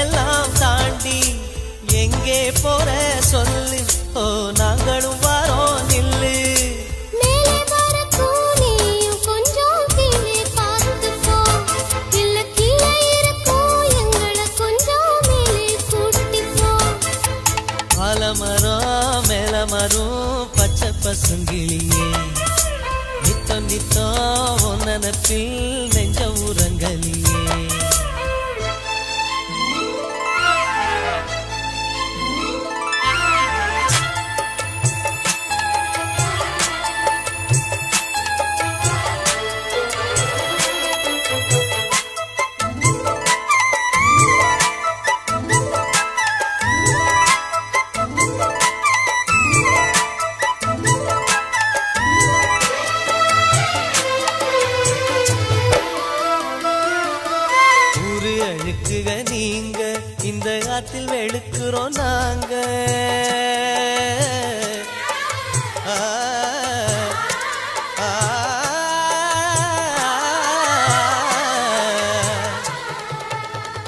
எல்லாம் தாண்டி எங்கே போற சொல்லு, ஓ நாங்களும் வரோம் நில்லு. மேலே வரக்கும் நீயும் கொஞ்சம் கீழே பார்த்து போ, இல்ல கீழே இருக்கும் எங்களை கொஞ்சம் மேலே கூட்டி போ. ஆலமரம் மேலமரும் பச்சை பசுங்கிளியே, நித்தம் நித்தம் உன் நினப்பில் நெஞ்ச உரங்கலியே. நீங்க இந்த ஆத்தில் வெளுக்கிறோம் நாங்க.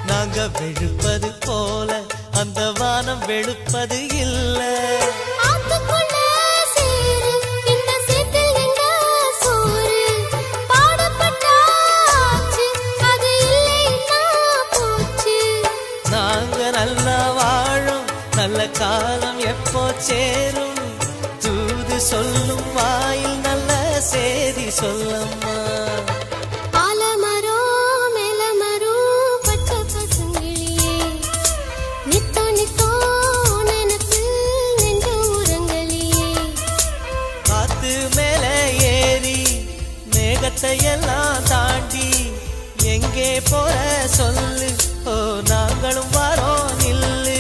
நாங்க வெளுப்பது போல அந்த வானம் வெளுப்பது இல்லை. நல்ல காலம் எப்போ சேரும், தூது சொல்லும் வாயில் நல்ல சேதி சொல்லம்மா. ஆலமரம் மேலமரம் பச்சை பசுங்கிளியே, நித்தோ நித்தோ நினப்பு நெஞ்ச உரங்கலியே. காத்து மேல ஏறி மேகத்தை எல்லாம் தாண்டி எங்கே போற சொல்லு, ஓ நாங்களும் வரோம் நில்லு.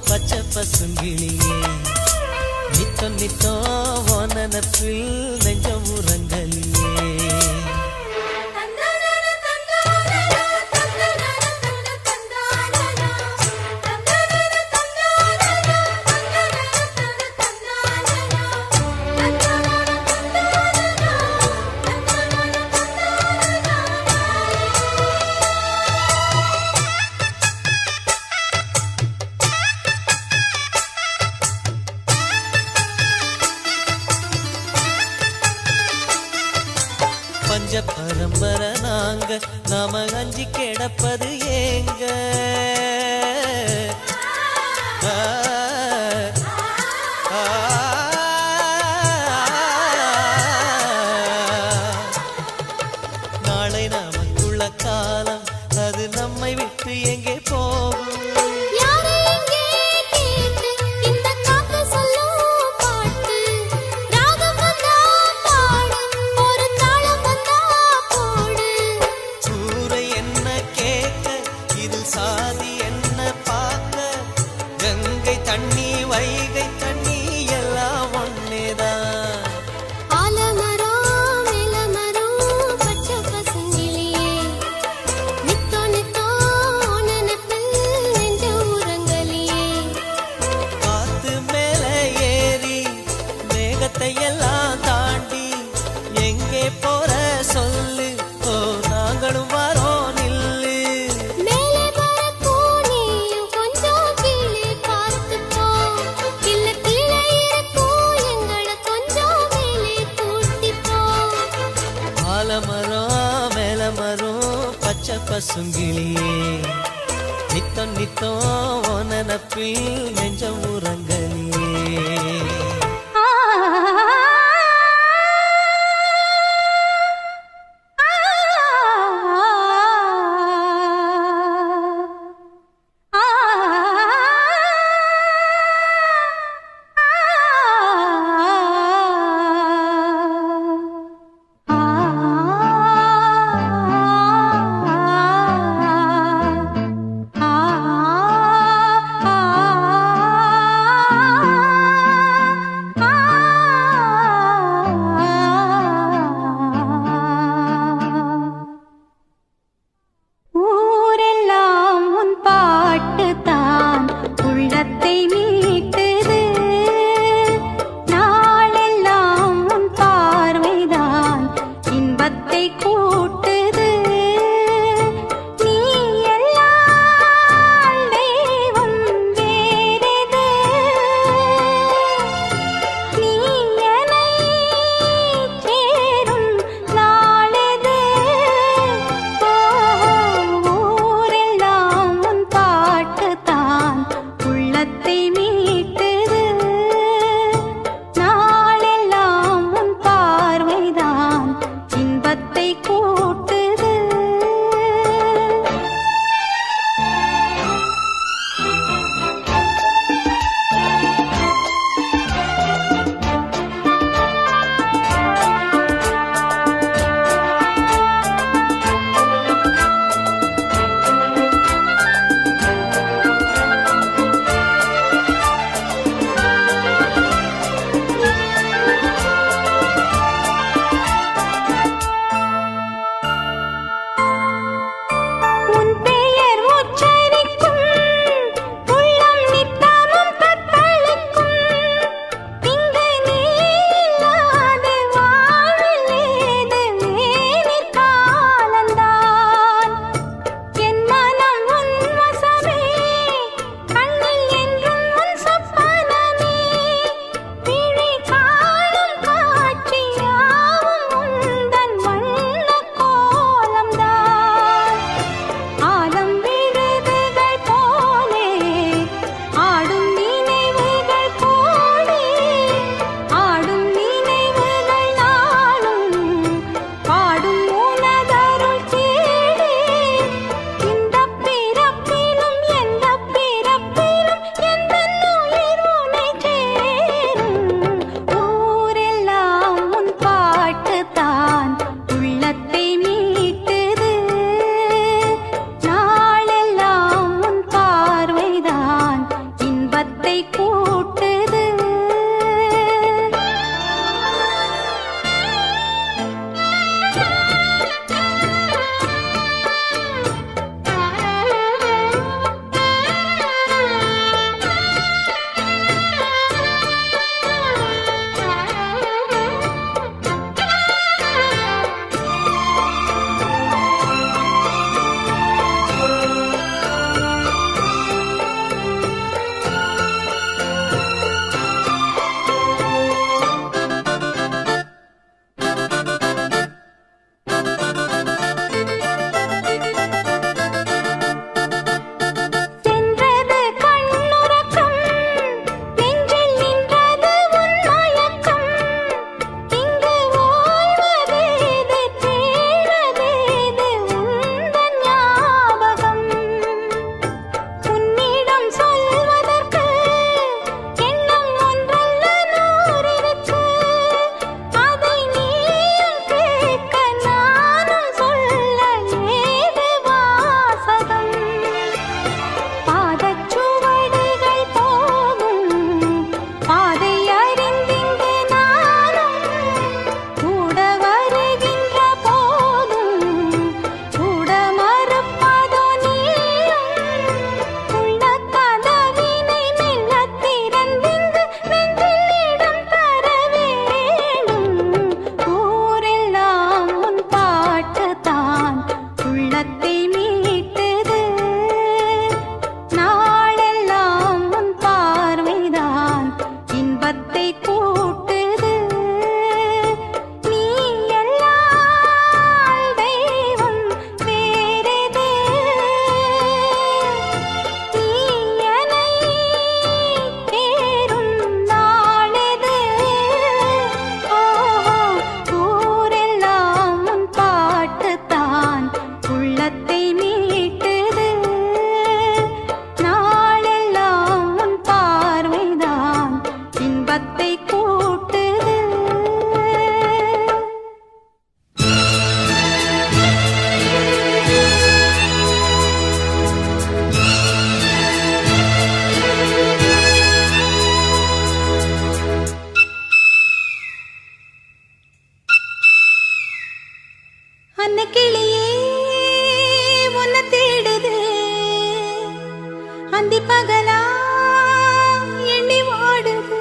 பச்சை பசுங்கிளியே, நித்தம் நித்தம் உன் நினப்பில் நெஞ்சம் உரங்கலியே. பஞ்ச பரம்பரை நாங்க, நாம அஞ்சி கிடப்பது ஏங்க. நாளை நமக்குள்ள காலம் அது நம்மை விட்டு எங்கே போகும். சாதி என்ன பார்க்க பசுங்கிளியே நித்தம் நித்தம் நனப்பில் நெஞ்சம் உறங்கலியே வேறெதே கிளியே உன்னை தேடுது அந்தி பகலா எண்ணி வாடுது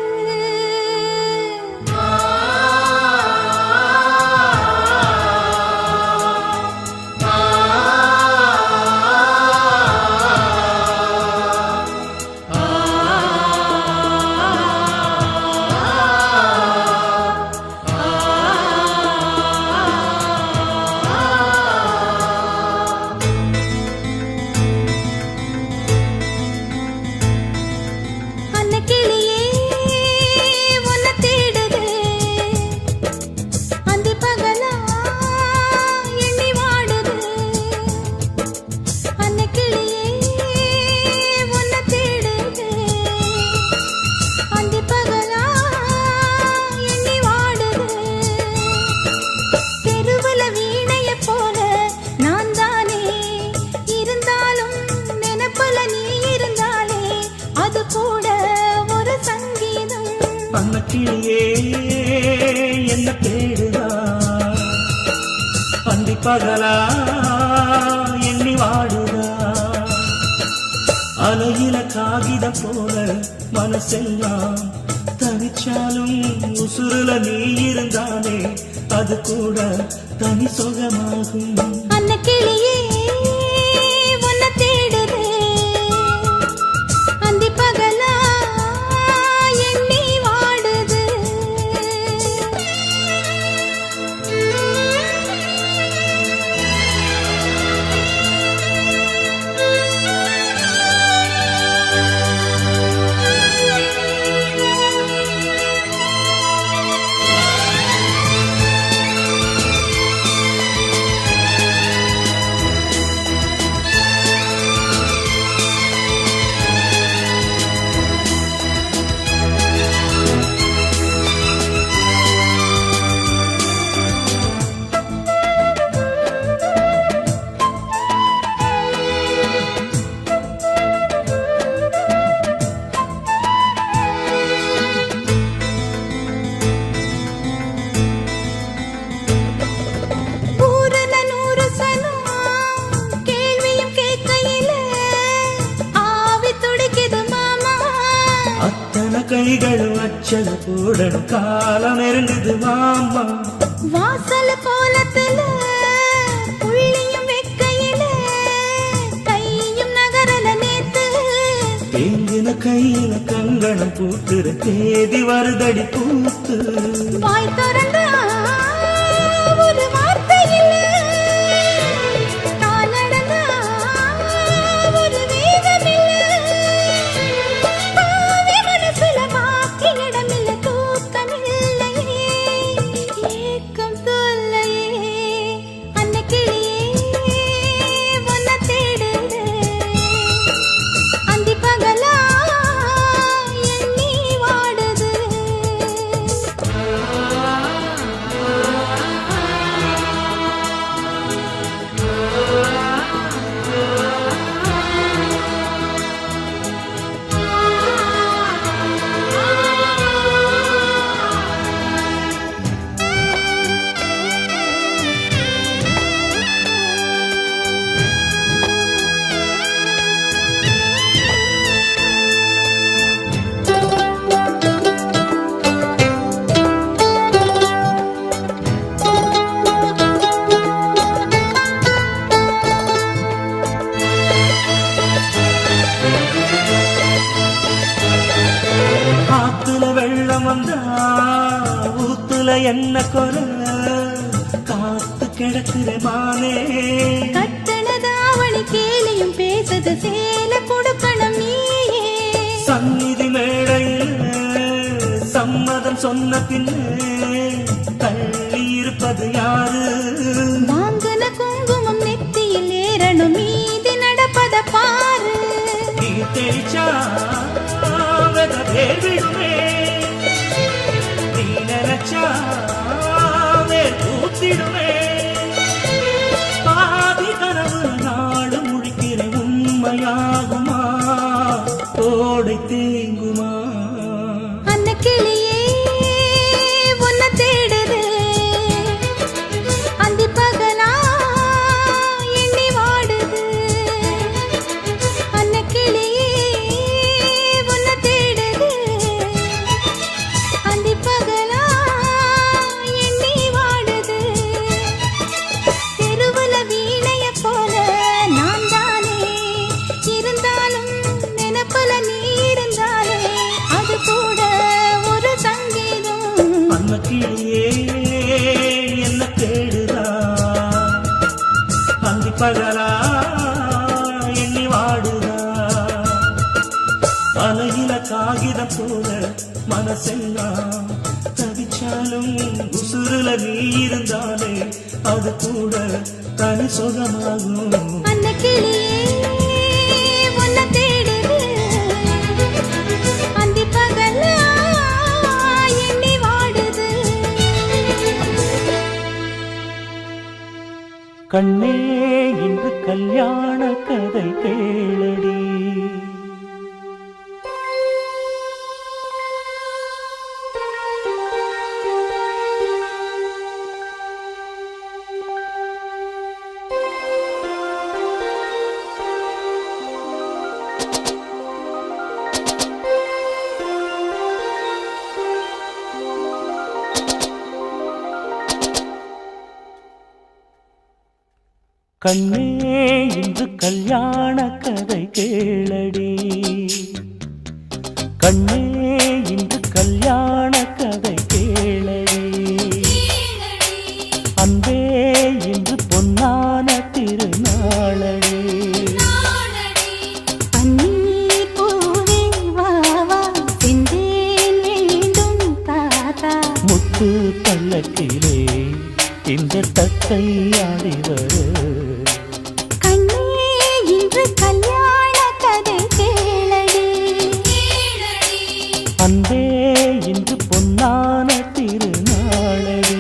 கிளியே என்ன தேடுதா அந்தி பகலா எண்ணி வாடுதா அலையில காகிதம் போல மனசெல்லாம் தனிச்சாலும் உசுருல நீ இருந்தாலே அது கூட தனி சுகமாகும் அன்ன கிளியே உன்னை தேடுது அந்தி பகலா எண்ணி வாடுது கைகளும் அச்சல போடணும் காலம் நெருங்குது மாமா வாசல் கோலத்துல புள்ளியும் வெக்கையில கையும் நகரல நேத்து தேங்கின கையில கங்கணம் பூத்துற தேதி வருதடி பூத்து வாய் திறந்தா ஒரு வார்த்தை இல்ல கால் நடந்தா ஒரு வேகம் இல்ல ஊத்துல என்ன கொல காத்து கிடக்குற மானே கட்டணதாவணி கேலியும் பேசது சேல கொடுக்கணும் நீயே சந்நிதி மேடையில் சம்மதம் சொன்ன பின்னே தள்ளி இருப்பது யாரு வாங்கின குங்குமம் நெத்தியில் ஏறணும் மீதி நடப்பத பாரு நீ தெளிச்சா விடுமே பூத்திடுமே பாதி கனவு நாடு முழிக்கிற உண்மையாகுமா கோடை தேங்குமா அன்ன கிளியே உன்னை தேடுது அந்தி பகலா அன்னக்கிளியே என்ன தேடுதா அந்தி பகலா எண்ணி வாடுதா அலையில காகிதம் போல மனசெல்லாம் தவிச்சாலும் உசுருல நீ இருந்தாலே அது கூட தனி சுகமாகும் அன்னக்கிளியே உன்னை தேடுது அந்தி பகலா எண்ணி வாடுது கண்ணே இன்று கல்யாண கதை கேளடி கண்ணே இன்று கல்யாண கதை கேளடி கண்ணே இன்று கல்யாண கதை கேளடி அன்பே இன்று பொன்னான திருநாளடி பன்னீர் பூவே வா வா செந்தேன் வேண்டும் தாத்தா முத்து பல்லக்கிலே இந்த தத்தை ஆடி வர கண்ணே இன்று கல்யாண கதை கேளடி அன்பே இன்று பொன்னான திருநாளடி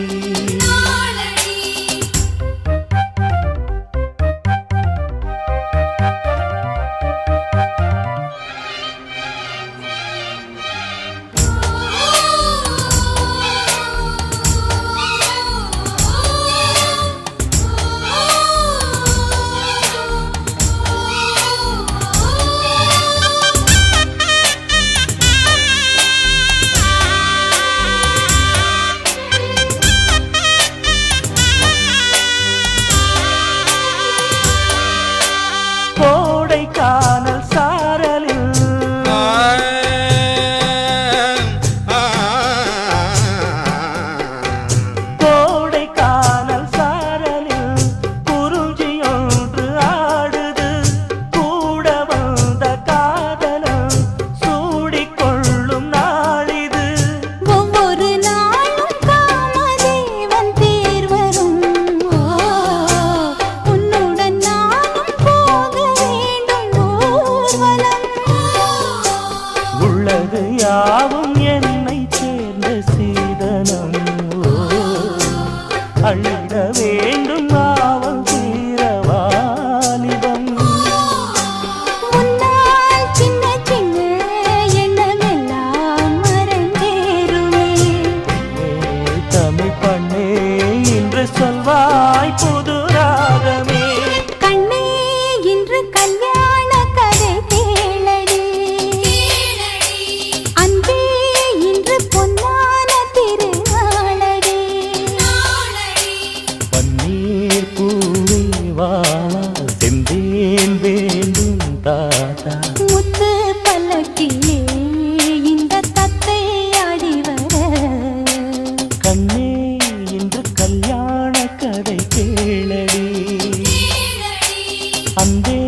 கோடைக்கானல் சாரலில் கோடைக்கானல் சாரலில் குறிஞ்சியொன்று ஆடுது கூட வந்த காதலம் சூடிக்கொள்ளும் நாளிது ஒவ்வொரு நாளும் காமதேவன் தேர் வரும் உன்னுடன் நானும் போக வேண்டும் ஊர்வலம் உள்ளது யாவும் என்னை சேர்ந்த சீதனம் அள்ளிட வேண்டும் அவள் தீரவாலிபம் முன்னால் சின்ன சின்ன எண்ணமெல்லாம் மறந்தேருமே தமிழ் பண்ணே இன்று சொல்வாய் புது ராகமே கண்ணே இன்று கல்யாண கதை கேளடி அன்பே இன்று பொன்னான திருநாளடி பன்னீர் பூவே வாழா செந்தேன் வேண்டும் தாத்தா முத்து பல்லக்கிலே இந்த தத்தை ஆடி வர கண்ணே இன்று கல்யாண கதை கேளடி அன்பே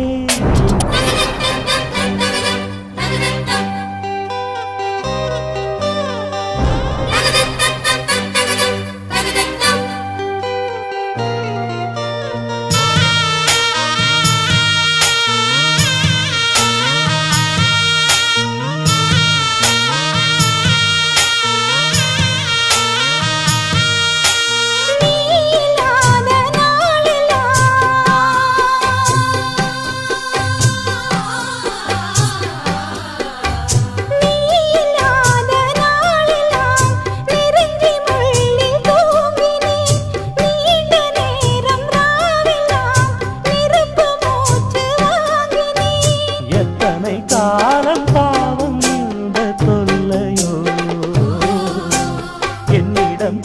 நீலாத நாளெல்லாம் நெருங்கி முள்ளில் தூங்கினேன் நீண்ட நேரம் ராவெல்லாம் நெருப்பு மூச்சு வாங்கினேன் எத்தனை காலம் பாவம் இந்த தொல்லையோ என்னிடம்